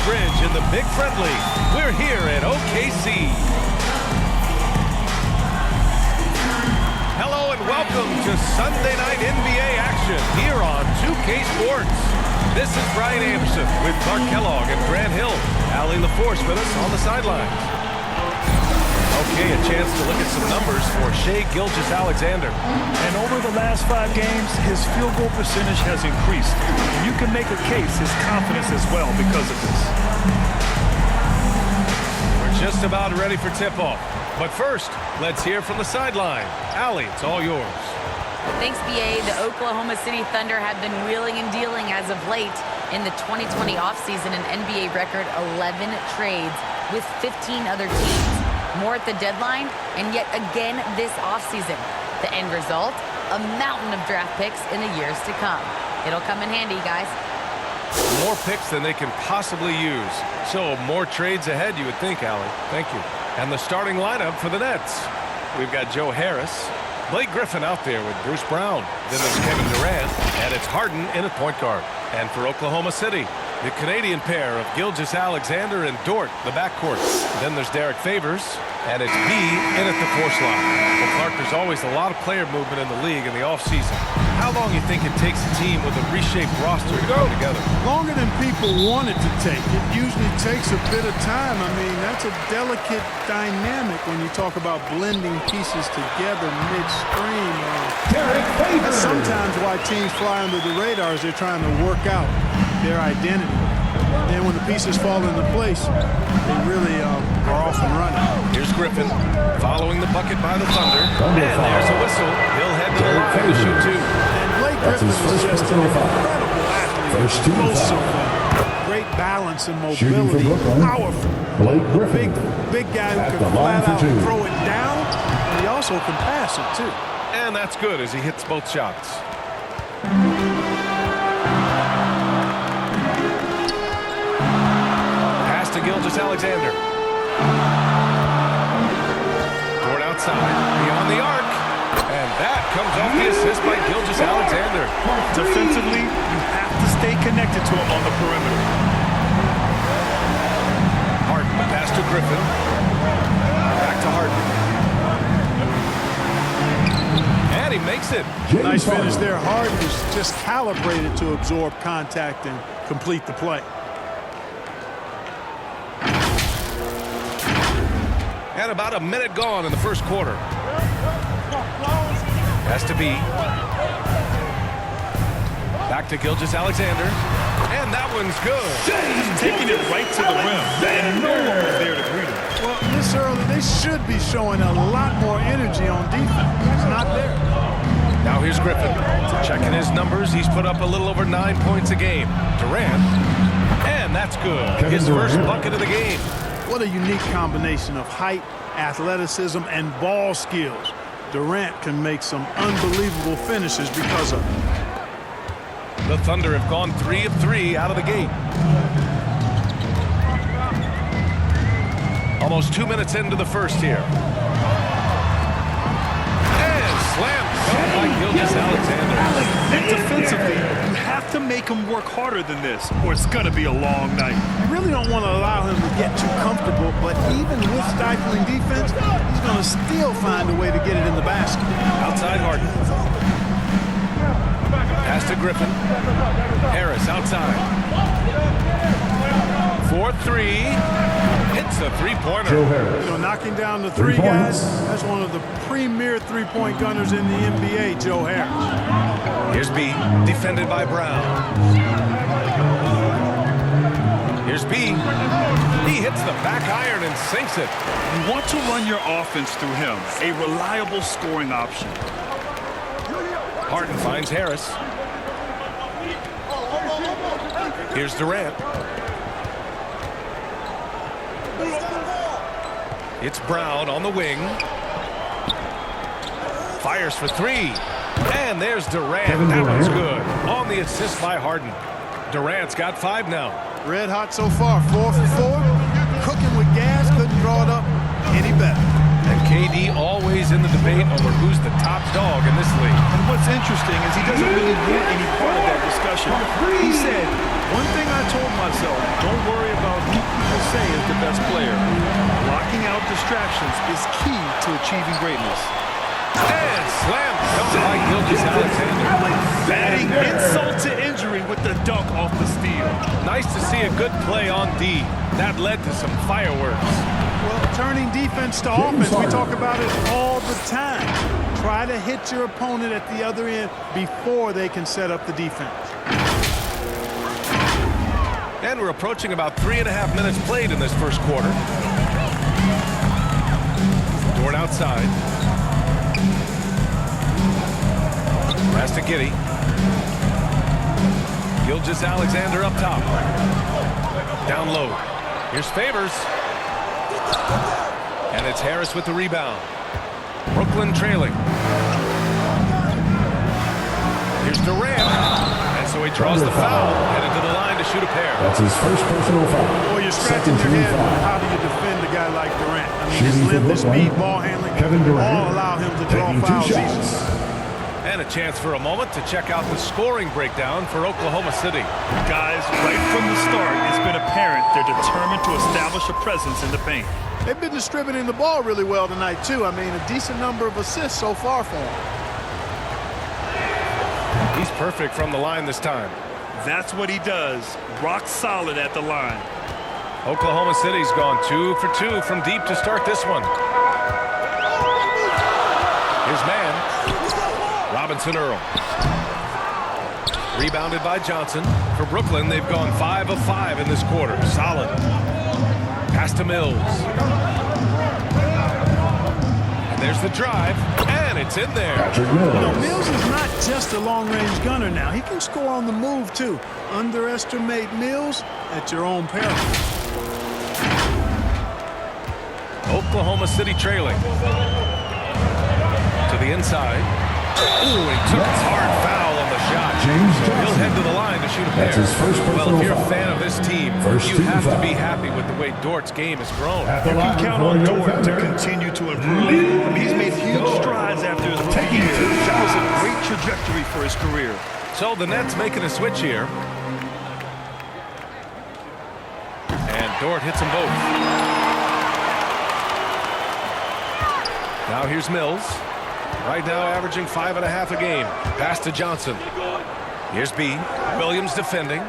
Bridge in the Big Friendly. We're here at OKC. Hello and welcome to Sunday night NBA action here on 2K Sports. This is Brian Anderson with Clark Kellogg and Grant Hill. Allie LaForce with us on the sidelines. Okay, a chance to look at some numbers for Shai Gilgeous-Alexander. And over the last 5 games, his field goal percentage has increased. And you can make a case, his confidence as well because of this. We're just about ready for tip-off. But first, let's hear from the sideline. Allie, it's all yours. Thanks, BA. The Oklahoma City Thunder have been wheeling and dealing as of late. In the 2020 offseason, an NBA record 11 trades with 15 other teams. More at the deadline, and yet again this offseason. The end result, a mountain of draft picks in the years to come. It'll come in handy, guys. More picks than they can possibly use. So more trades ahead, you would think, Allie. Thank you. And the starting lineup for the Nets. We've got Joe Harris, Blake Griffin out there with Bruce Brown. Then there's Kevin Durant, and it's Harden in at point guard. And for Oklahoma City, the Canadian pair of Gilgeous-Alexander and Dort, the backcourt. Then there's Derek Favors, and it's B in at the 4 slot. Well, Clark, there's always a lot of player movement in the league in the offseason. How long do you think it takes a team with a reshaped roster to come together? Longer than people want it to take. It usually takes a bit of time. I mean, that's a delicate dynamic when you talk about blending pieces together midstream. That's sometimes why teams fly under the radar is they're trying to work out their identity. And then when the pieces fall into place, they really are off and running. Here's Griffin following the bucket by the Thunder. And there's a whistle. He'll head to the line to shoot 2. And Blake Griffin is just an incredible athlete. Explosive, great balance and mobility. Powerful. Blake Griffin. Big guy who can flat out throw it down. And he also can pass it, too. And that's good as he hits both shots. To Gilgeous-Alexander. Dort outside, beyond the arc. And that comes off the assist by Gilgeous-Alexander. Defensively, you have to stay connected to him on the perimeter. Harden, the pass to Griffin. Back to Harden. And he makes it. Nice finish there. Harden is just calibrated to absorb contact and complete the play. And about a minute gone in the first quarter. Has to be. Back to Gilgeous-Alexander. And that one's good. He's taking it right to the rim. And no one was there to greet him. Well, this early, they should be showing a lot more energy on defense. It's not there. Now here's Griffin. Checking his numbers. He's put up a little over 9 points a game. Durant. And that's good. His first bucket of the game. What a unique combination of height, athleticism, and ball skills. Durant can make some unbelievable finishes because of it. The Thunder have gone 3 of 3 out of the gate. Almost 2 minutes into the first here. And slam by Gilgeous-Alexander. Defensively, you have to make him work harder than this, or it's going to be a long night. You really don't want to allow him to get too comfortable, but even with stifling defense, he's going to still find a way to get it in the basket. Outside Harden. Pass to Griffin. Harris outside. 4-3. Hits a three-pointer. You know, knocking down the 3 guys, that's one of the premier three-point gunners in the NBA, Joe Harris. Here's B, defended by Brown. Here's B. He hits the back iron and sinks it. You want to run your offense through him, a reliable scoring option. Harden finds Harris. Here's Durant. It's Brown on the wing. Fires for 3. And there's Durant. That one's good. On the assist by Harden. Durant's got 5 now. Red hot so far, 4 for 4. Cooking with gas, couldn't draw it up any better. And KD always in the debate over who's the top dog in this league. And what's interesting is he doesn't really want any part of that discussion. He said, one thing I told myself, don't worry about say is the best player. Blocking out distractions is key to achieving greatness. And slam dunk by Gilgeous-Alexander. Adding insult to injury with the dunk off the steal. Nice to see a good play on D. That led to some fireworks. Well, turning defense to offense, we talk about it all the time. Try to hit your opponent at the other end before they can set up the defense. And we're approaching about 3.5 minutes played in this first quarter. Dort outside. Pass to Giddey. Gilgeous-Alexander up top. Down low. Here's Favors. And it's Harris with the rebound. Brooklyn trailing. Here's Durant. And so he draws the foul. Headed to the line to shoot a pair. That's his first personal foul. Boy, you're scratching your head. How do you defend a guy like Durant? I mean, his length, speed, ball handling, Kevin Durant all allow him to draw fouls easily. And a chance for a moment to check out the scoring breakdown for Oklahoma City. Guys, right from the start, it's been apparent they're determined to establish a presence in the paint. They've been distributing the ball really well tonight, too. I mean, a decent number of assists so far for him. He's perfect from the line this time. That's what he does. Rock solid at the line. Oklahoma City's gone 2 for 2 from deep to start this one. Here's man. Robinson Earl. Rebounded by Johnson. For Brooklyn, they've gone 5 of 5 in this quarter. Solid. Pass to Mills. And there's the drive. And it's in there. You know, Mills is not just a long-range gunner now. He can score on the move, too. Underestimate Mills at your own peril. Oklahoma City trailing. To the inside. Ooh, he took a hard foul on the shot. He'll head to the line to shoot a pair. Well, if you're a fan of this team, you have to be happy with the way Dort's game has grown. You can count on Dort to continue to improve. I mean, he's made huge strides after his rookie year. That was a great trajectory for his career. So the Nets making a switch here. And Dort hits them both. Now here's Mills. Right now averaging 5.5 a game. Pass to Johnson. Here's B. Williams defending.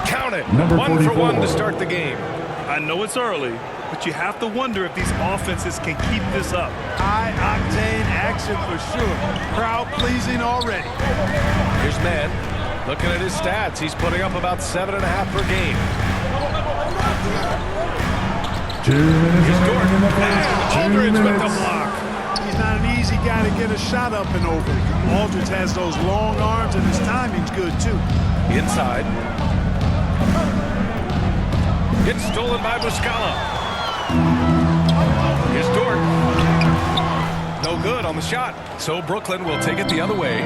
Count it. 1 for 1 to start the game. I know it's early, but you have to wonder if these offenses can keep this up. High-octane action for sure. Crowd-pleasing already. Here's Mann. Looking at his stats, he's putting up about 7.5 per game. 2 minutes. Here's Dort. And Aldridge with the block. He's not an easy guy to get a shot up and over. Aldridge has those long arms, and his timing's good, too. Inside. Gets stolen by Muscala. Here's Dort. No good on the shot. So Brooklyn will take it the other way.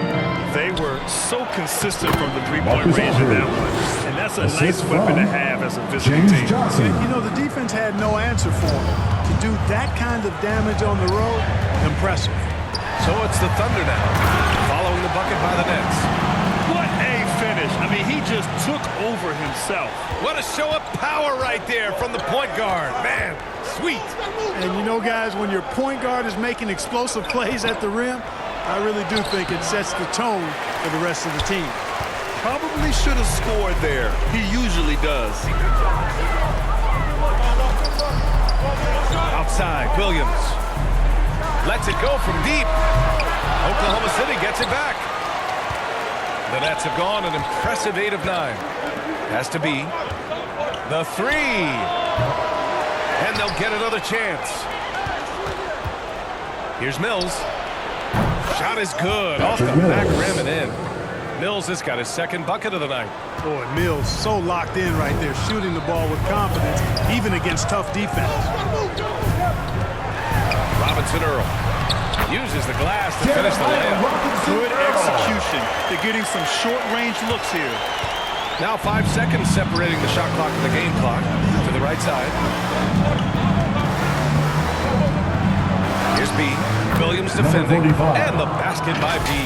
They were so consistent from the three-point range in that one. And that's a nice weapon to have as a visiting team. You know, the defense had no answer for him. To do that kind of damage on the road, impressive. So it's the Thunder now, following the bucket by the Nets. What a finish. I mean, he just took over himself. What a show of power right there from the point guard. Man, sweet. And you know, guys, when your point guard is making explosive plays at the rim, I really do think it sets the tone for the rest of the team. Probably should have scored there. He usually does. Outside, Williams. Lets it go from deep. Oklahoma City gets it back. The Nets have gone an impressive 8 of 9. Has to be the 3. And they'll get another chance. Here's Mills. Shot is good. Off the back rim and in. Mills has got his second bucket of the night. Boy, Mills so locked in right there, shooting the ball with confidence, even against tough defense. Robinson Earl uses the glass to finish the layup. Good execution. They're getting some short-range looks here. Now 5 seconds separating the shot clock and the game clock. To the right side. Here's B. Williams defending. And the basket by B.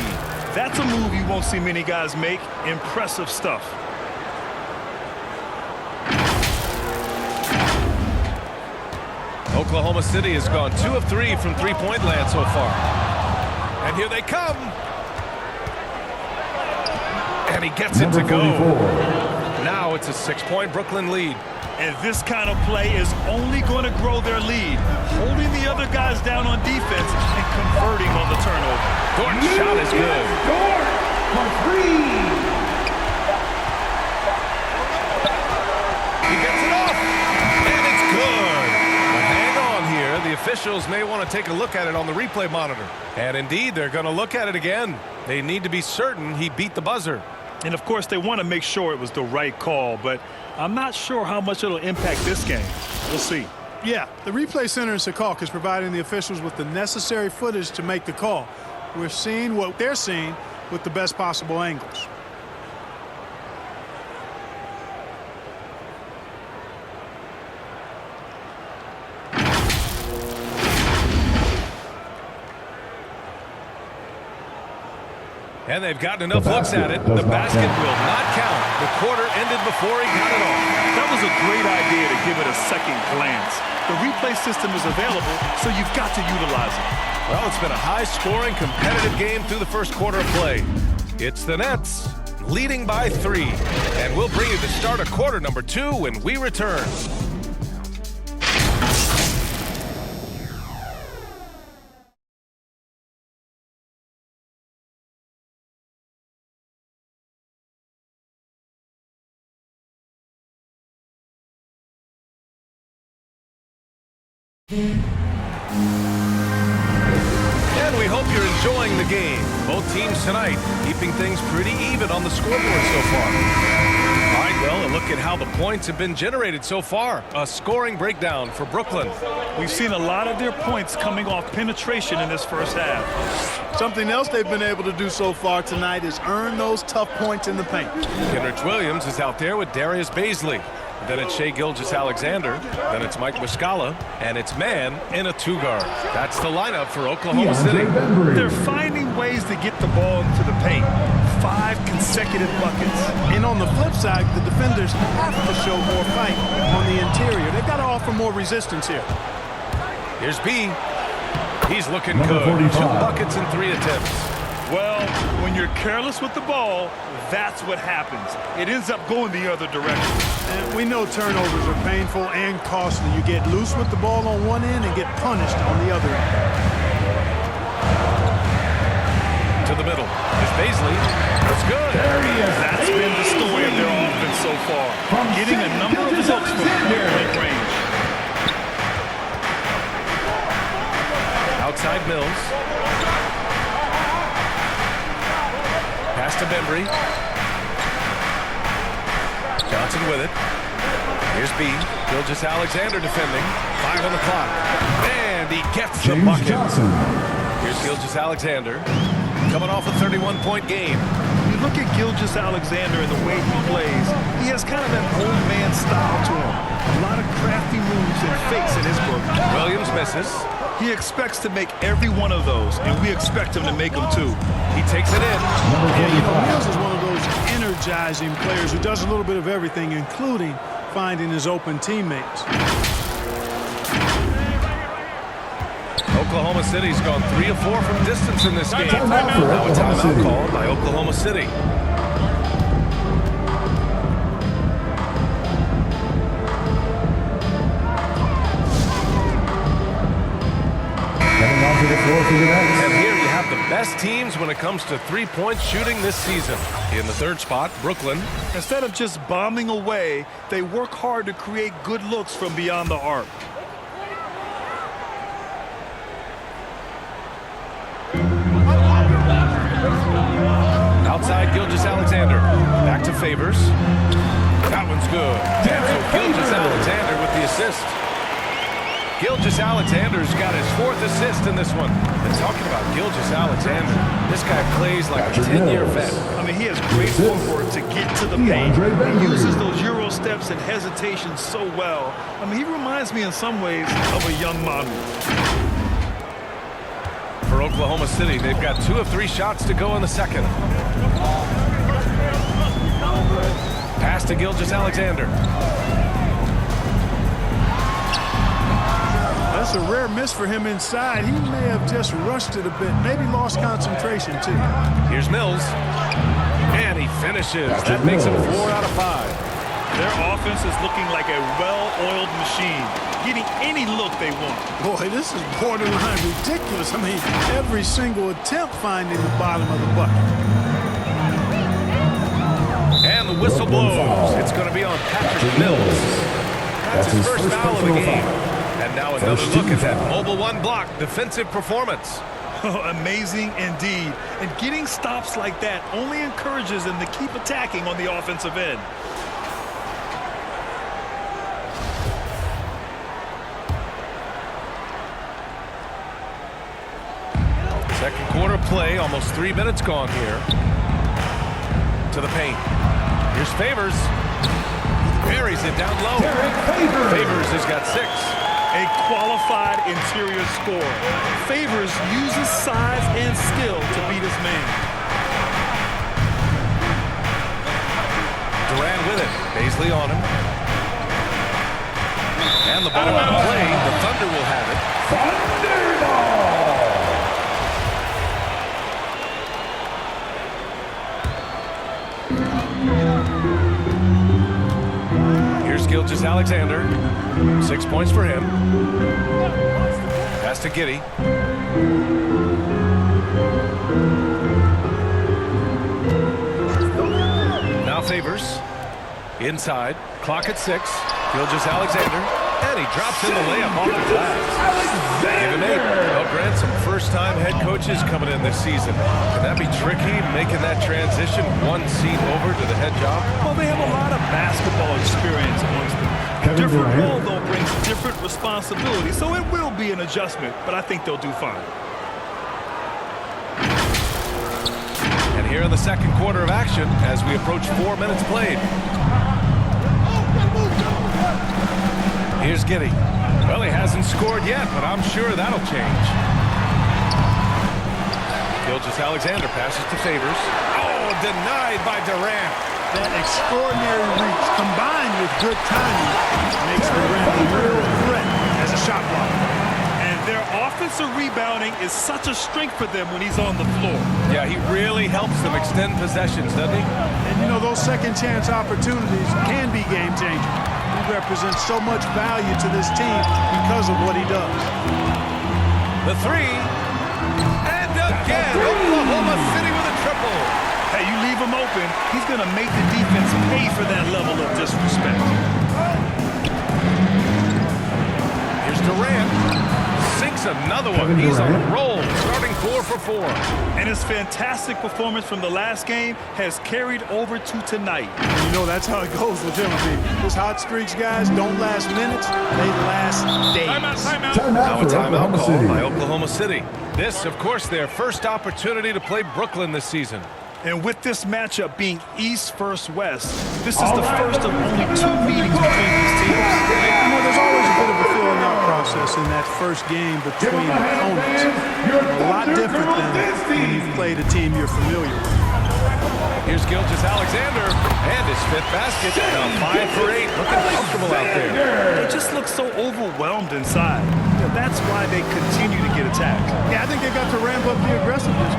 That's a move you won't see many guys make. Impressive stuff. Oklahoma City has gone 2 of 3 from three-point land so far. And here they come. And he gets it to go. Now it's a 6-point Brooklyn lead. And this kind of play is only going to grow their lead, holding the other guys down on defense and converting on the turnover. Gordon's shot is good. He gets it off, and it's good. But hang on here. The officials may want to take a look at it on the replay monitor. And indeed, they're going to look at it again. They need to be certain he beat the buzzer. And, of course, they want to make sure it was the right call, but I'm not sure how much it'll impact this game. We'll see. Yeah, the replay center in Okc is providing the officials with the necessary footage to make the call. We're seeing what they're seeing with the best possible angles. And they've gotten enough looks at it. The basket will not count. The quarter ended before he got it off. That was a great idea to give it a second glance. The replay system is available, so you've got to utilize it. Well, it's been a high-scoring, competitive game through the first quarter of play. It's the Nets leading by 3. And we'll bring you the start of quarter number 2 when we return. And we hope you're enjoying the game. Both teams tonight keeping things pretty even on the scoreboard so far. All right, well, a look at how the points have been generated so far. A scoring breakdown for Brooklyn. We've seen a lot of their points coming off penetration in this first half. Something else they've been able to do so far tonight is earn those tough points in the paint. Kenrich Williams is out there with Darius Baisley. Then it's Shai Gilgeous-Alexander. Then it's Mike Muscala. And it's man in a 2-guard. That's the lineup for Oklahoma City. They're finding ways to get the ball into the paint. 5 consecutive buckets. And on the flip side, the defenders have to show more fight on the interior. They've got to offer more resistance here. Here's B. He's looking good. 2 buckets in 3 attempts. Well, when you're careless with the ball, that's what happens. It ends up going the other direction. And we know turnovers are painful and costly. You get loose with the ball on one end and get punished on the other end. To the middle. It's Baisley. That's good. That's been the story of their offense so far. Getting a number of looks from point range. Outside Mills. Pass to Bembry. Johnson with it. Here's B. Gilgeous-Alexander defending. 5 on the clock. And he gets the bucket. Here's Gilgeous-Alexander. Coming off a 31-point game. You look at Gilgeous-Alexander and the way he plays, he has kind of an old man style to him. A lot of crafty moves and fakes in his book. Williams misses. He expects to make every one of those, and we expect him to make them too. He takes it in. Yeah, you know, Mills is one of those energizing players who does a little bit of everything, including finding his open teammates. Oklahoma City's gone 3 of 4 from distance in this game. Now a timeout called by Oklahoma City. And here you have the best teams when it comes to three-point shooting this season. In the 3rd spot, Brooklyn. Instead of just bombing away, they work hard to create good looks from beyond the arc. Outside Gilgeous-Alexander. Back to Favors. That one's good. And so Gilgeous-Alexander with the assist. Gilgeous-Alexander's got his 4th assist in this one. And talking about Gilgeous-Alexander, this guy plays like a 10-year vet. I mean, he has great footwork to get to the paint. He uses those Euro steps and hesitation so well. I mean, he reminds me in some ways of a young Manu. For for Oklahoma City. They've got 2 of 3 shots to go in the second. Pass to Gilgeous-Alexander. That's a rare miss for him inside. He may have just rushed it a bit, maybe lost concentration too. Here's Mills. And he finishes. That makes him 4 out of 5. Their offense is looking like a well-oiled machine, getting any look they want. Boy, this is borderline ridiculous. I mean, every single attempt finding the bottom of the bucket. And the whistle blows. It's going to be on Patrick Mills. That's his first foul of the game. And now another look at that mobile one block defensive performance. Amazing indeed. And getting stops like that only encourages them to keep attacking on the offensive end. Second quarter play, almost 3 minutes gone here. To the paint. Here's Favors. Buries it down low. Favors has got 6. A qualified interior scorer. Favors uses size and skill to beat his man. Durant with it. Paisley on him. And the ball out of play. The Thunder will have it. Here's Gilgeous-Alexander. 6 points for him. Pass to Giddey. Now Favors. Inside. Clock at 6. Gilgeous-Alexander. And he drops in the layup off the glass. Give him 8. Well, Grant, some first-time head coaches coming in this season. Can that be tricky, making that transition one seat over to the head job? Well, they have a lot of basketball experience amongst them. Different role, though, brings different responsibilities, so it will be an adjustment, but I think they'll do fine. And here in the second quarter of action, as we approach 4 minutes played. Here's Giddey. Well, he hasn't scored yet, but I'm sure that'll change. Gilgeous-Alexander passes to Favors. Oh, denied by Durant. That extraordinary reach combined with good timing makes Durant a real threat as a shot blocker. And their offensive rebounding is such a strength for them when he's on the floor. Yeah, he really helps them extend possessions, doesn't he? And, you know, those second chance opportunities can be game changers. He represents so much value to this team because of what he does. The 3. And again, Oklahoma City with a triple. Hey, you leave him open, he's going to make the defense pay for that level of disrespect. Here's Durant. Sinks another one. He's on a roll, starting 4 for 4. And his fantastic performance from the last game has carried over to tonight. And you know, that's how it goes with him. I mean, those hot streaks, guys, don't last minutes. They last days. Now a timeout called by Oklahoma City. This, of course, their first opportunity to play Brooklyn this season. And with this matchup being East versus West, this is the first of only 2 meetings between these teams. You know, there's always a bit of a filling out process in that first game between opponents. A lot different than when you've played a team you're familiar with. Here's Gilgeous-Alexander and his 5th basket. Now 5 for 8, looking comfortable out there. They just look so overwhelmed inside. That's why they continue to get attacked. Yeah, I think they've got to ramp up the aggressiveness.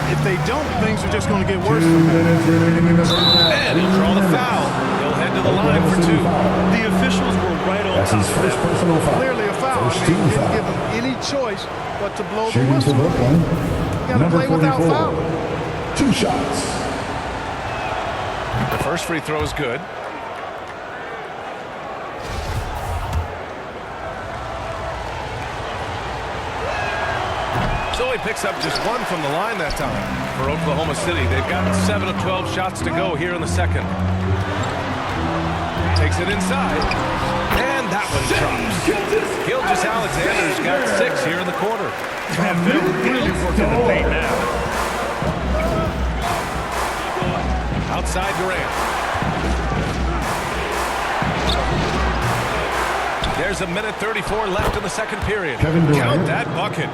If they don't, things are just going to get worse from here. And he'll draw the foul. He'll head to the line for 2. The officials were right on top of that. Clearly a foul. I mean, didn't give them any choice but to blow the whistle. You got to play without foul. 2 shots. The first free throw is good. So he picks up just 1 from the line that time for Oklahoma City. They've got 7 of 12 shots to go here in the second. Takes it inside. And that one drops. Gilgeous-Alexander's got 6 here in the quarter. And they're really working the paint now. Outside Durant. There's a minute 34 left in the second period. Kevin Durant. Count that bucket.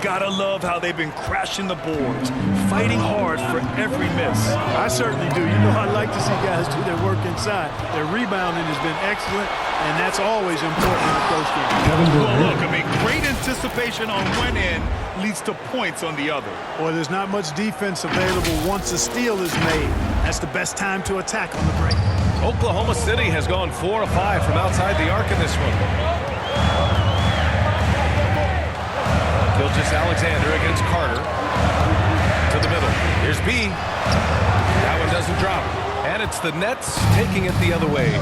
gotta love how they've been crashing the boards, fighting hard for every miss. I certainly do. You know, I like to see guys do their work inside. Their rebounding has been excellent, and that's always important in a close game. Well, look, I mean, great anticipation on one end leads to points on the other. Boy, there's not much defense available once a steal is made. That's the best time to attack on the break. Oklahoma City has gone 4 of 5 from outside the arc in this one. Gilgeous-Alexander against Carter. To the middle. Here's B. That one doesn't drop. And it's the Nets taking it the other way.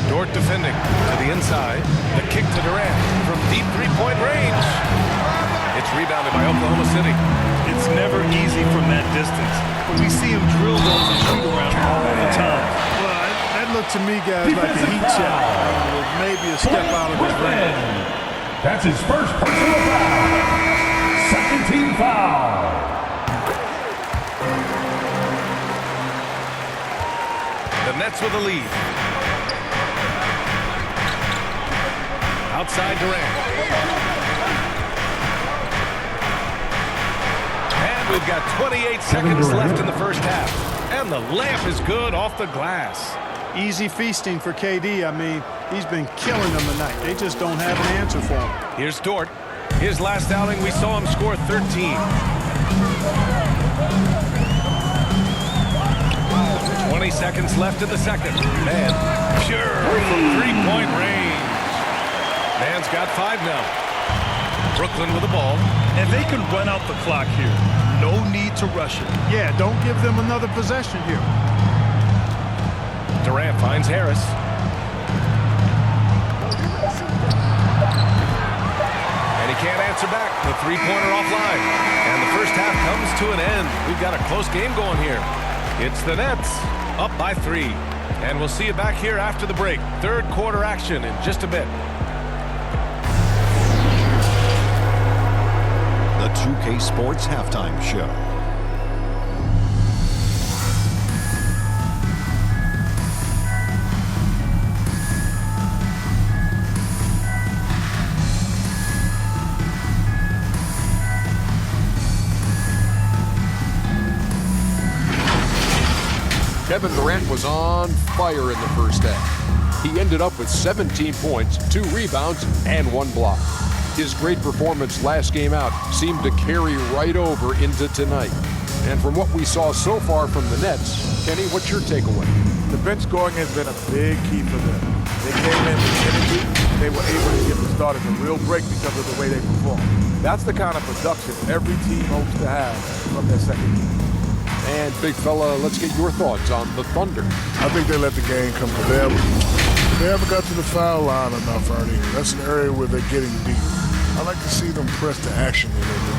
Dort defending to the inside. The kick to Durant from deep three-point range. It's rebounded by Oklahoma City. It's never easy from that distance, but we see him drill those and shoot around all the time. Well, that looked to me, guys, like a heat check. With maybe a step out of his range. That's his first personal foul. Second team foul. The Nets with a lead. Outside Durant. And we've got 28 seconds left in the first half. And the layup is good off the glass. Easy feasting for KD. I mean, he's been killing them tonight. They just don't have an answer for him. Here's Dort. His last outing, we saw him score 13. 20 seconds left in the second. Man, pure from three-point range. Man's got 5 now. Brooklyn with the ball. And they can run out the clock here. No need to rush it. Yeah, don't give them another possession here. Durant finds Harris. And he can't answer back. The three-pointer offline. And the first half comes to an end. We've got a close game going here. It's the Nets up by 3. And we'll see you back here after the break. Third quarter action in just a bit. The 2K Sports Halftime Show. Kevin Durant was on fire in the first half. He ended up with 17 points, 2 rebounds, and 1 block. His great performance last game out seemed to carry right over into tonight. And from what we saw so far from the Nets, Kenny, what's your takeaway? The bench scoring has been a big key for them. They came in with energy. They were able to give the starters a real break because of the way they performed. That's the kind of production every team hopes to have from their second team. And big fella, let's get your thoughts on the Thunder. I think they let the game come to them. They haven't got to the foul line enough, Ernie. That's an area where they're getting deep. I like to see them press to action a little bit.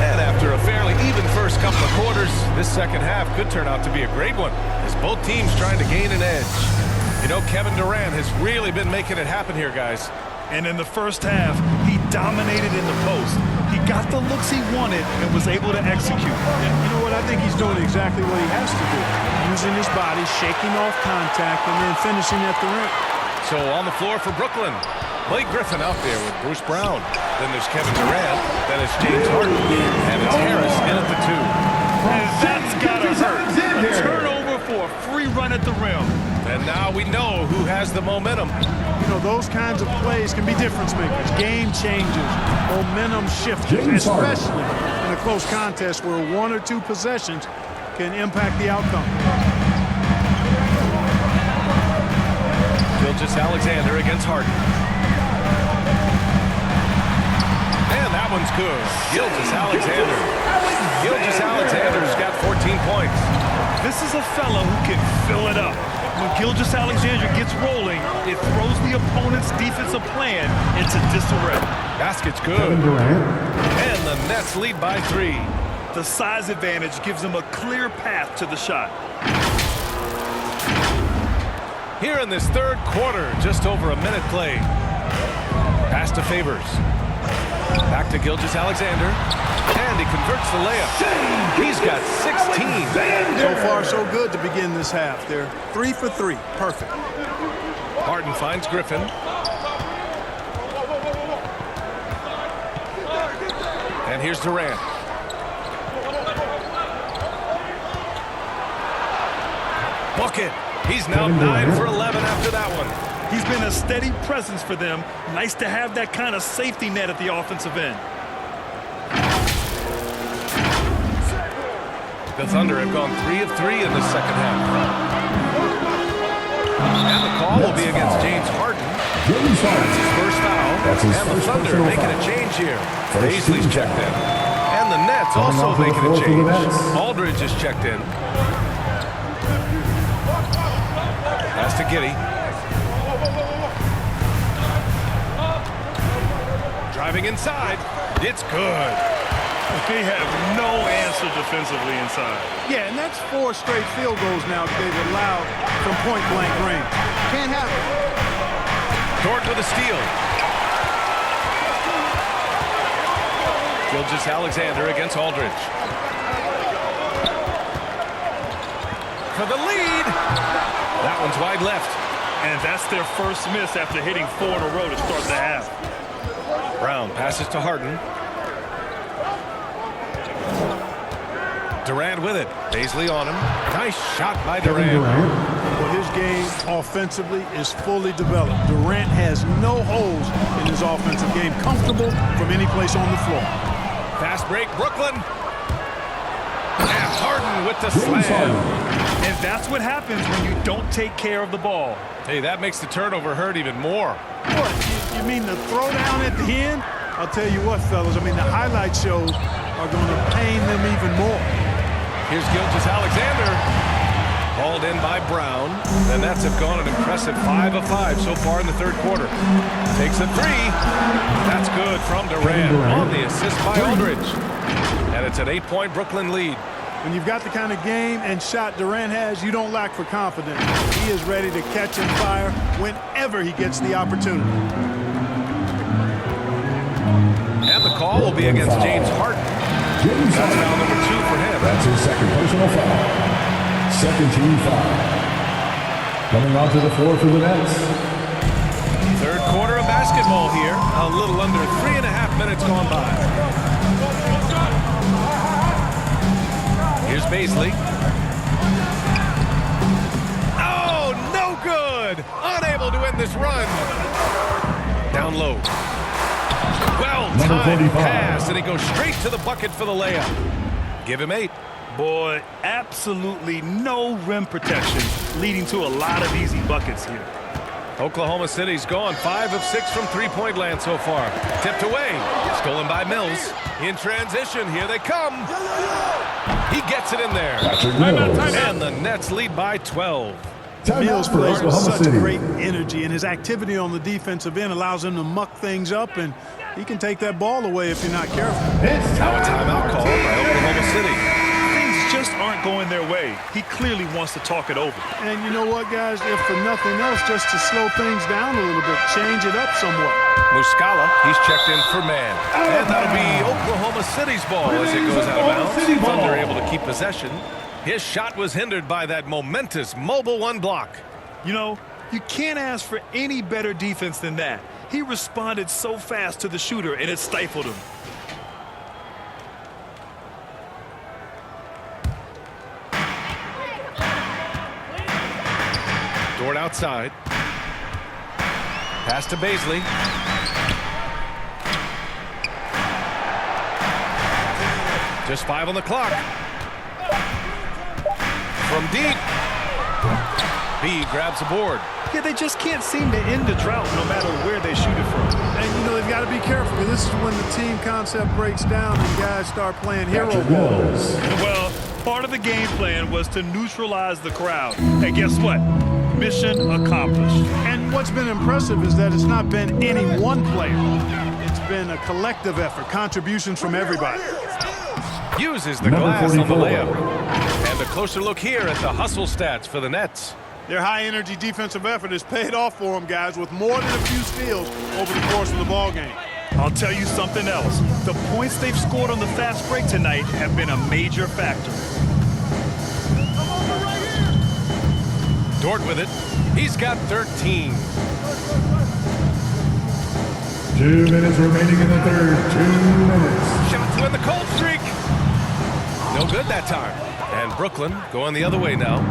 And after a fairly even first couple of quarters, this second half could turn out to be a great one as both teams trying to gain an edge. You know, Kevin Durant has really been making it happen here, guys. And in the first half, he dominated in the post. He got the looks he wanted and was able to execute. You know what? I think he's doing exactly what he has to do. Using his body, shaking off contact, and then finishing at the rim. So on the floor for Brooklyn, Blake Griffin out there with Bruce Brown. Then there's Kevin Durant. Then it's James Harden. And it's Harris in at the 2. And that's gotta hurt. A turnover for a free run at the rim. And now we know who has the momentum. You know, those kinds of plays can be difference makers, game changers, momentum shifters, especially in a close contest where 1 or 2 possessions can impact the outcome. Gilgeous-Alexander against Harden. And that one's good. Gilgeous-Alexander. Gilgeous-Alexander's got 14 points. This is a fella who can fill it up. When Gilgeous-Alexander gets rolling, it throws the opponent's defensive plan into disarray. Basket's good. And the Nets lead by 3. The size advantage gives him a clear path to the shot. Here in this third quarter, just over a minute played. Pass to Favors. Back to Gilgeous-Alexander. And he converts the layup. He's got 16. So far, so good to begin this half. They're 3 for 3. Perfect. Harden finds Griffin. And here's Durant. Bucket. He's now 9 for 11 after that one. He's been a steady presence for them. Nice to have that kind of safety net at the offensive end. The Thunder have gone 3 of 3 in the second half. And the call will be against James Harden. That's his first foul. And the Thunder making a change here. Paisley's checked in. And the Nets also making a change. Aldridge is checked in. Pass to Giddey. Driving inside. It's good. They have no answer defensively inside. Yeah, and that's 4 straight field goals now that they've allowed from point-blank range. Can't happen. Dort with a steal. Gilgeous-Alexander against Aldridge. For the lead. That one's wide left. And that's their first miss after hitting 4 in a row to start the half. Brown passes to Harden. Durant with it. Paisley on him. Nice shot by Durant. Well, his game offensively is fully developed. Durant has no holes in his offensive game. Comfortable from any place on the floor. Fast break, Brooklyn. And Harden with the slam. And that's what happens when you don't take care of the ball. Hey, that makes the turnover hurt even more. What, you mean the throwdown at the end? I'll tell you what, fellas, I mean, the highlight shows are going to pain them even more. Here's Gilgeous-Alexander. Hauled in by Brown. The Nets have gone an impressive 5 of 5 so far in the third quarter. Takes a 3. That's good from Durant on the assist by Aldridge. And it's an 8-point Brooklyn lead. When you've got the kind of game and shot Durant has, you don't lack for confidence. He is ready to catch and fire whenever he gets the opportunity. And the call will be against James Harden. That's foul number 2 for him. That's his second personal foul. Second team foul. Coming onto the floor for the Nets. Third quarter of basketball here. A little under 3.5 minutes gone by. Here's Paisley. Oh, no good. Unable to end this run. Down low. Well-timed pass, and he goes straight to the bucket for the layup. Give him 8. Boy, absolutely no rim protection, leading to a lot of easy buckets here. Oklahoma City's gone 5 of 6 from three-point land so far. Tipped away. Stolen by Mills. In transition, here they come. He gets it in there. And the Nets lead by 12. Mills plays with such great energy, and his activity on the defensive end allows him to muck things up, and he can take that ball away if you're not careful. Now a timeout called by Oklahoma City. Things just aren't going their way. He clearly wants to talk it over. And you know what, guys? If for nothing else, just to slow things down a little bit, change it up somewhat. Muscala, he's checked in for man. And that'll be Oklahoma City's ball as it goes out of bounds. Thunder able to keep possession. His shot was hindered by that momentous mobile 1 block. You know, you can't ask for any better defense than that. He responded so fast to the shooter, and it stifled him. Dort outside. Pass to Paisley. Just 5 on the clock. From deep. B grabs the board. Yeah, they just can't seem to end the drought no matter where they shoot it from. And, you know, they've got to be careful, because this is when the team concept breaks down and guys start playing hero ball. Well, part of the game plan was to neutralize the crowd. And guess what? Mission accomplished. And what's been impressive is that it's not been any one player. It's been a collective effort, contributions from everybody. Uses the glass on the layup. And a closer look here at the hustle stats for the Nets. Their high-energy defensive effort has paid off for them, guys, with more than a few steals over the course of the ballgame. I'll tell you something else. The points they've scored on the fast break tonight have been a major factor. Dort with it. He's got 13. 2 minutes remaining in the third. 2 minutes. Shot to win the cold streak. No good that time. And Brooklyn going the other way now.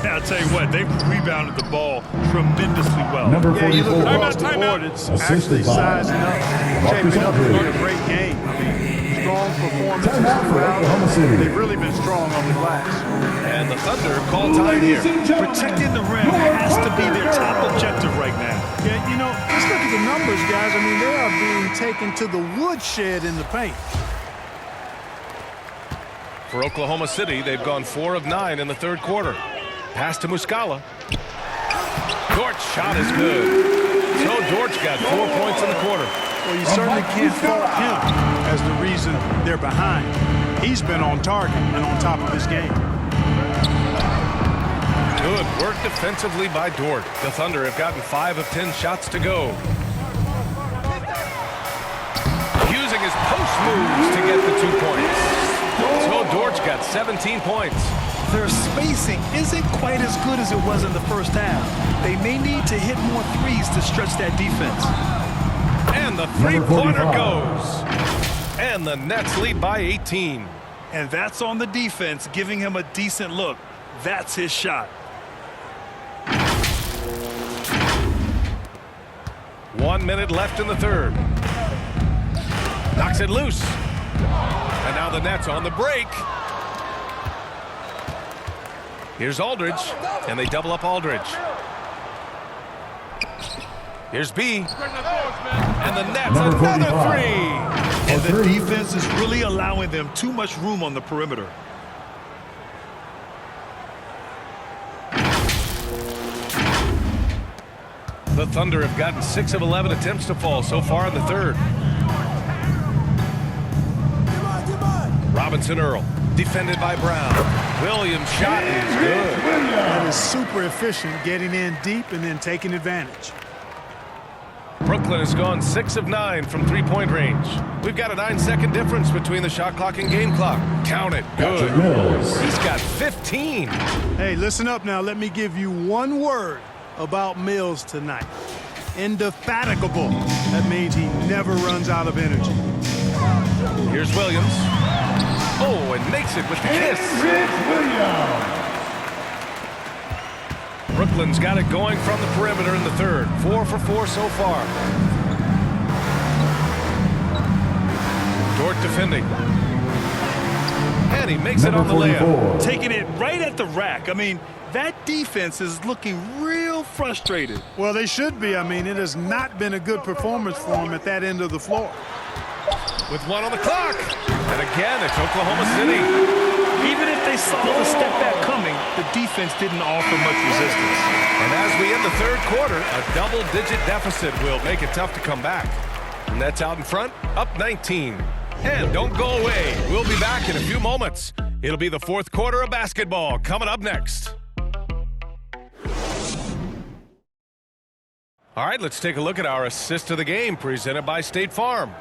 I'll tell you what, they've rebounded the ball tremendously well. Number Yeah, you 44. look across the board, it's actually sizing up, shaping up to be a great game. I mean, strong performances throughout. They've really been strong on the glass. And the Thunder call time here. Protecting the rim has to be their top objective right now. Yeah, you know, let's look at the numbers, guys. I mean, they are being taken to the woodshed in the paint. For Oklahoma City, they've gone 4 of 9 in the third quarter. Pass to Muscala. Dort's shot is good. So Dort's got 4 points in the quarter. Well, you certainly can't fault him as the reason they're behind. He's been on target and on top of his game. Good work defensively by Dort. The Thunder have gotten 5 of 10 shots to go. Using his post moves to get the 2 points. So Dort's got 17 points. Their spacing isn't quite as good as it was in the first half. They may need to hit more threes to stretch that defense. And the three-pointer goes. And the Nets lead by 18. And that's on the defense, giving him a decent look. That's his shot. 1 minute left in the third. Knocks it loose. And now the Nets on the break. Here's Aldridge, and they double up Aldridge. Here's B. And the Nets another three. And the defense is really allowing them too much room on the perimeter. The Thunder have gotten 6 of 11 attempts to fall so far in the third. Robinson Earl, defended by Brown. Williams' shot is good. That is super efficient, getting in deep and then taking advantage. Brooklyn has gone 6 of 9 from three-point range. We've got a 9-second difference between the shot clock and game clock. Count it. Good. He's got 15. Hey, listen up now. Let me give you one word about Mills tonight. Indefatigable. That means he never runs out of energy. Here's Williams. Oh, and makes it with the kiss. Brooklyn's got it going from the perimeter in the third. 4 for 4 so far. Dort defending. And he makes it on the layup. Taking it right at the rack. I mean, that defense is looking real frustrated. Well, they should be. I mean, it has not been a good performance for him at that end of the floor. With 1 on the clock. And again, it's Oklahoma City. Even if they saw the step back coming, the defense didn't offer much resistance. And as we end the third quarter, a double-digit deficit will make it tough to come back. Nets out in front, up 19. And don't go away. We'll be back in a few moments. It'll be the fourth quarter of basketball coming up next. All right, let's take a look at our assist of the game presented by State Farm.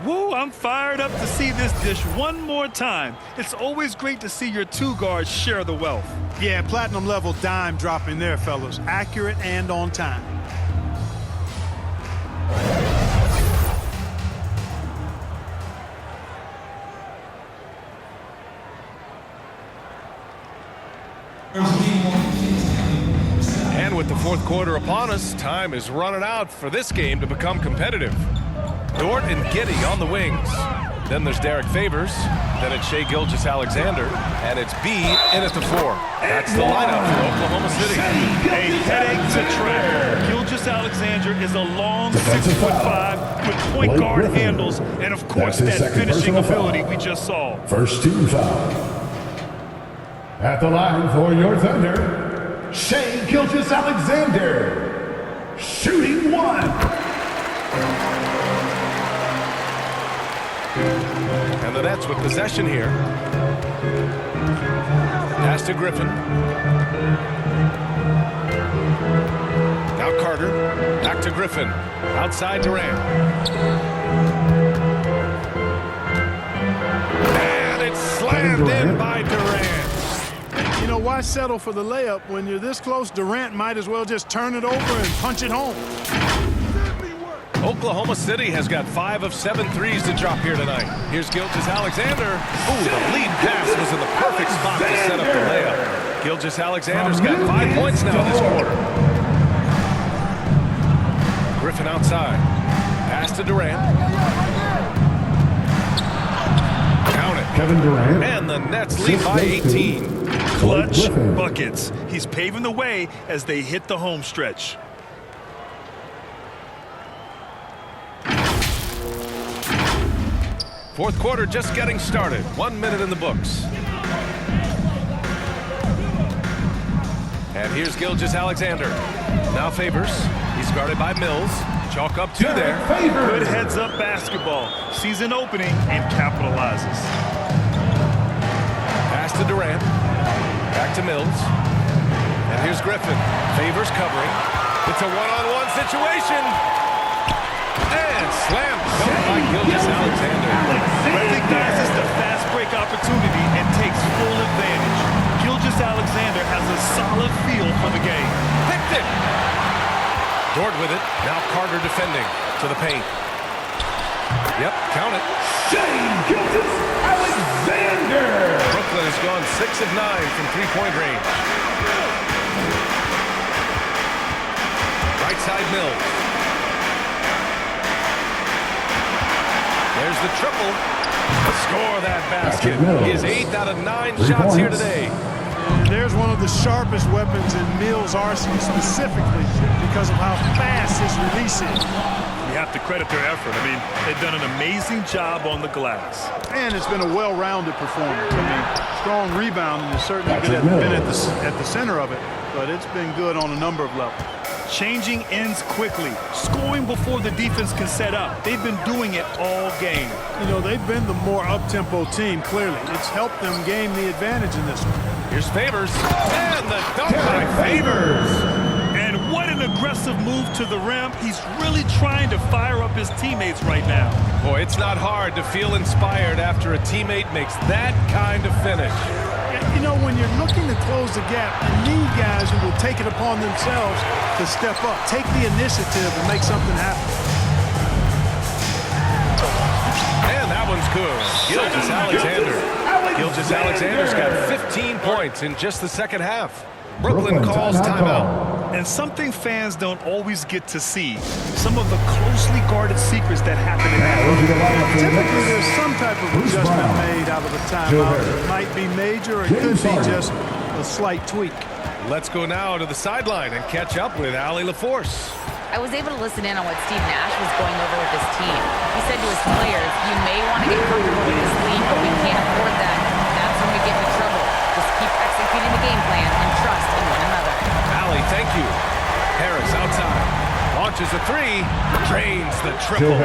Woo, I'm fired up to see this dish one more time. It's always great to see your two guards share the wealth. Yeah, platinum level dime dropping there, fellas. Accurate and on time. And with the fourth quarter upon us, time is running out for this game to become competitive. Dort and Giddey on the wings. Then there's Derek Favors. Then it's Shai Gilgeous-Alexander. And it's B in at the 4. That's the lineup for Oklahoma City. A headache to track. Gilgeous-Alexander is a long 6'5" with point guard handles. And of course, that finishing ability we just saw. First team foul. At the line for your Thunder, Shai Gilgeous-Alexander. Shooting 1. And the Nets with possession here. Pass to Griffin. Now Carter. Back to Griffin. Outside Durant. And it's slammed in by Durant. You know, why settle for the layup when you're this close? Durant might as well just turn it over and punch it home. Oklahoma City has got 5 of 7 threes to drop here tonight. Here's Gilgeous-Alexander. Ooh, the lead pass was in the perfect spot to set up the layup. Gilgeous-Alexander's got 5 points now this quarter. Griffin outside. Pass to Durant. Count it. Kevin Durant. And the Nets lead by 18. Clutch buckets. He's paving the way as they hit the home stretch. Fourth quarter just getting started. 1 minute in the books. And here's Gilgeous-Alexander. Now Favors. He's guarded by Mills. Chalk up 2 there. Good heads-up basketball. Sees an opening and capitalizes. Pass to Durant. Back to Mills. And here's Griffin. Favors covering. It's a one-on-one situation. And slam dunk by Gilgeous-Alexander. Recognizes the fast break opportunity and takes full advantage. Gilgeous-Alexander has a solid feel for the game. Picked it. Dort with it. Now Carter defending to the paint. Yep, count it. Gilgeous-Alexander. Brooklyn has gone 6 of 9 from three-point range. Right side Mills. There's the triple. Score that basket. His 8th out of 9 shots here today. There's one of the sharpest weapons in Mills' arsenal, specifically because of how fast his release is. You have to credit their effort. I mean, they've done an amazing job on the glass. And it's been a well-rounded performance. I mean, strong rebounding has certainly been at the center of it, but it's been good on a number of levels. Changing ends quickly, scoring before the defense can set up. They've been doing it all game. You know, they've been the more up-tempo team, clearly. It's helped them gain the advantage in this one. Here's Favors. And the dunk by Favors. And what an aggressive move to the rim. He's really trying to fire up his teammates right now. Boy, it's not hard to feel inspired after a teammate makes that kind of finish. You know, when you're looking to close the gap, you need guys who will take it upon themselves to step up, take the initiative and make something happen. And that one's good. Gilgeous-Alexander. Gilgeous-Alexander's got 15 points in just the second half. Brooklyn calls timeout. And something fans don't always get to see. Some of the closely guarded secrets that happen in that room. Typically, there's some type of adjustment made out of a timeout. It might be major, or it could be just a slight tweak. Let's go now to the sideline and catch up with Allie LaForce. I was able to listen in on what Steve Nash was going over with his team. He said to his players, you may want to get comfortable with this lead, but we can't afford that. That's when we get into trouble. Just keep executing the game plan and trust in one another. Allie, thank you. Harris outside. Launches a 3. Drains the triple.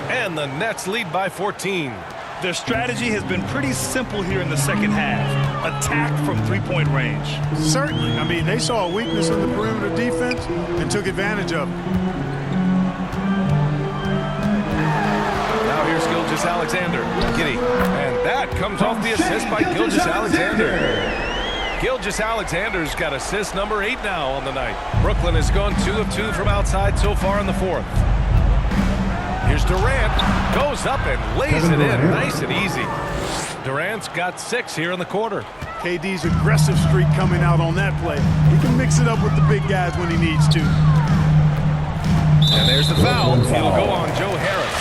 And the Nets lead by 14. Their strategy has been pretty simple here in the second half. Attack from three-point range. Certainly. I mean, they saw a weakness in the perimeter defense and took advantage of it. Now here's Gilgeous-Alexander. Giddy. And that comes off the assist by Gilgeous-Alexander. Gilgeous-Alexander's got assist number 8 now on the night. Brooklyn has gone 2 of 2 from outside so far in the fourth. Here's Durant. Goes up and lays it in. Nice and easy. Durant's got 6 here in the quarter. KD's aggressive streak coming out on that play. He can mix it up with the big guys when he needs to. And there's the foul. It'll go on Joe Harris.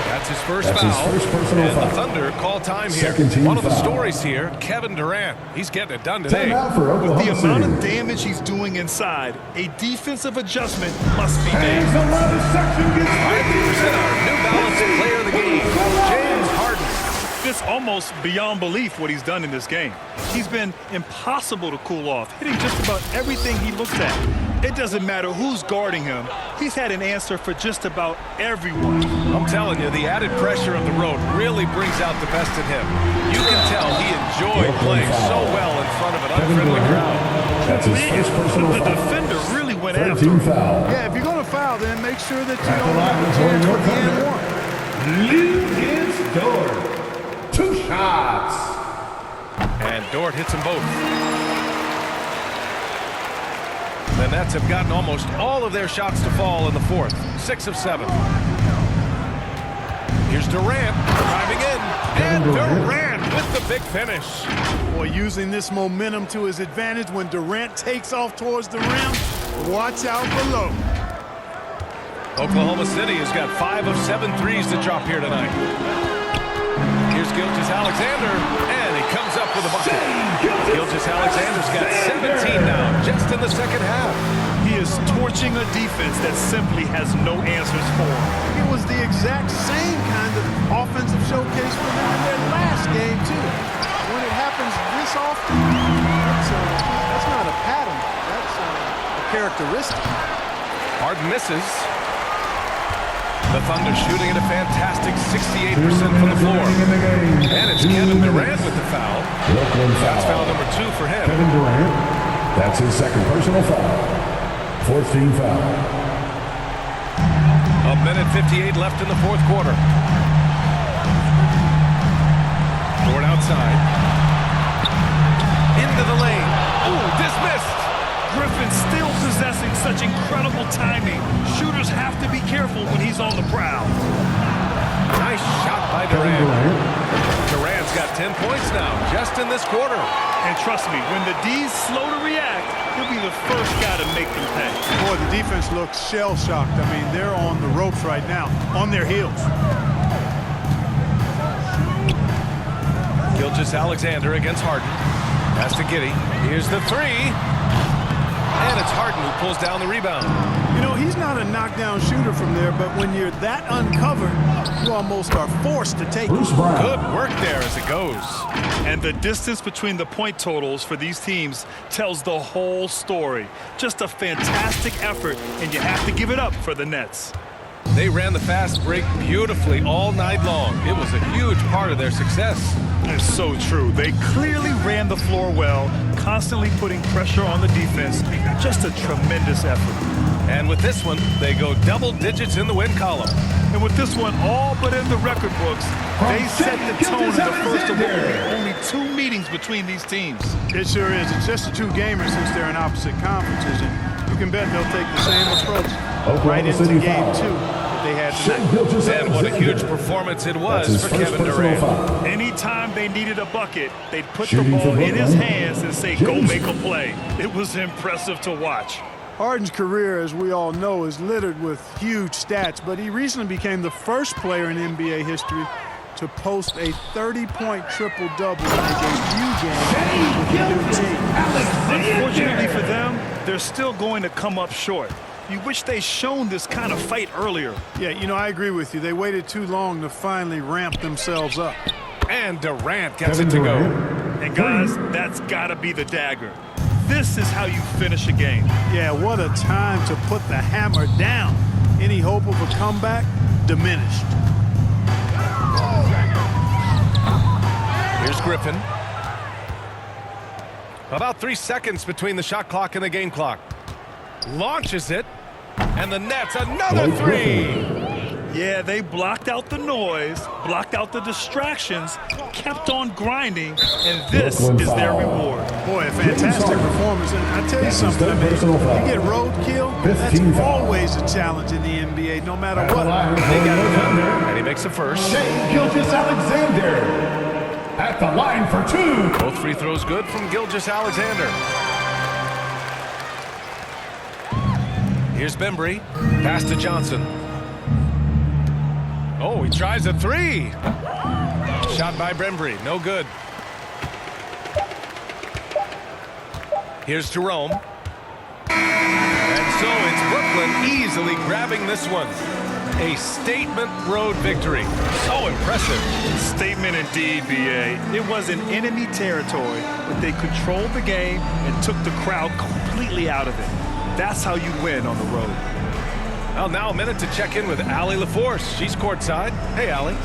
That's his first foul. And the Thunder call time here. One of the stories here, Kevin Durant. He's getting it done today. With the amount of damage he's doing inside, a defensive adjustment must be made. 5% our New Balance player of the game, James Harden. It's almost beyond belief what he's done in this game. He's been impossible to cool off, hitting just about everything he looks at. It doesn't matter who's guarding him. He's had an answer for just about everyone. I'm telling you, the added pressure of the road really brings out the best in him. You can tell he enjoyed playing so well in front of an unfriendly crowd. The defender really went after 13 him. foul. Yeah, if you're going to foul, then make sure that you At the line is don't Orlando for and Thunder. one. Lead is Dort. 2 shots. And Dort hits them both. The Nets have gotten almost all of their shots to fall in the fourth. 6 of 7. Here's Durant driving in. And Durant with the big finish. Boy, using this momentum to his advantage when Durant takes off towards the rim. Watch out below. Oklahoma City has got 5 of 7 threes to drop here tonight. Here's Gilgeous-Alexander, and he comes up with a bucket. Gilgeous-Alexander's got 17 now, just in the second half. He is torching a defense that simply has no answers for him. It was the exact same kind of offensive showcase for them in their last game, too. When it happens this often, that's not a pattern. That's a characteristic. Harden misses. The Thunder shooting at a fantastic 68% from the floor. And it's Kevin Durant with the foul. That's foul number 2 for him. Kevin Durant. That's his second personal foul. 4th team foul. A minute 58 left in the fourth quarter. Dort outside. Into the lane. Ooh, dismissed. Griffin still possessing such incredible timing. Shooters have to be careful when he's on the prowl. Nice shot by Durant. Durant's got 10 points now, just in this quarter. And trust me, when the D's slow to react, he'll be the first guy to make them pay. Boy, the defense looks shell-shocked. I mean, they're on the ropes right now, on their heels. Gilgeous-Alexander against Harden. Pass to Giddey. Here's the 3. And it's Harden who pulls down the rebound. You know, he's not a knockdown shooter from there, but when you're that uncovered, you almost are forced to take it. Good work there as it goes. And the distance between the point totals for these teams tells the whole story. Just a fantastic effort, and you have to give it up for the Nets. They ran the fast break beautifully all night long. It was a huge part of their success. It's so true. They clearly ran the floor well, constantly putting pressure on the defense. Just a tremendous effort. And with this one, they go double digits in the win column. And with this one all but in the record books, they set the tone in the first of what will be only 2 meetings between these teams. It sure is. It's just a 2-gamer since they're in opposite conferences, and you can bet they'll take the same approach right into game 2 that they had tonight. And what a huge performance it was for Kevin Durant. Anytime they needed a bucket, they'd put the ball in his hands and say, go make a play. It was impressive to watch. Harden's career, as we all know, is littered with huge stats, but he recently became the first player in NBA history to post a 30-point triple-double in a debut game with a new team. Unfortunately for them, they're still going to come up short. You wish they'd shown this kind of fight earlier. Yeah, you know, I agree with you. They waited too long to finally ramp themselves up. And Durant gets it to go. And guys, that's got to be the dagger. This is how you finish a game. Yeah, what a time to put the hammer down. Any hope of a comeback? Diminished. Here's Griffin. About 3 seconds between the shot clock and the game clock. Launches it. And the Nets, another 3. Yeah, they blocked out the noise, blocked out the distractions, kept on grinding, and this is their reward. Boy, a fantastic performance. And I tell you something, I mean, you get roadkill, that's always a challenge in the NBA, no matter what. They got it done, and he makes the first. Gilgeous-Alexander at the line for 2. Both free throws good from Gilgeous-Alexander. Here's Bembry. Pass to Johnson. Oh, he tries a 3. Shot by Bembry. No good. Here's Jerome. And so it's Brooklyn easily grabbing this one. A statement road victory. So impressive. Statement indeed, B.A. It was in enemy territory, but they controlled the game and took the crowd completely out of it. That's how you win on the road. Well, now a minute to check in with Allie LaForce. She's courtside. Hey, Allie.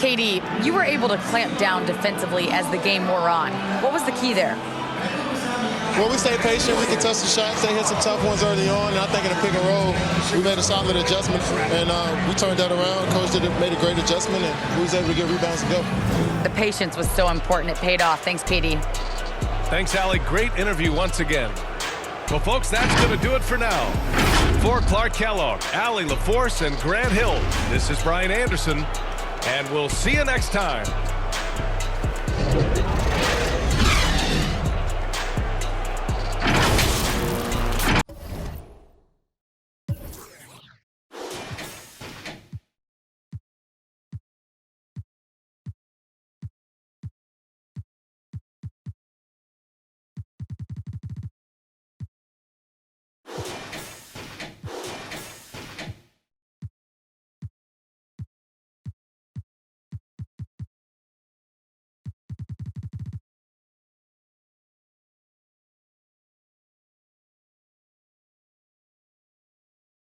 KD, you were able to clamp down defensively as the game wore on. What was the key there? Well, we stayed patient. We contested shots. They hit some tough ones early on. And I think in the pick and roll, we made a solid adjustment. And we turned that around. Coach made a great adjustment, and we was able to get rebounds and go. The patience was so important. It paid off. Thanks, PD. Thanks, Allie. Great interview once again. Well, folks, that's going to do it for now. For Clark Kellogg, Allie LaForce, and Grant Hill, this is Brian Anderson, and we'll see you next time.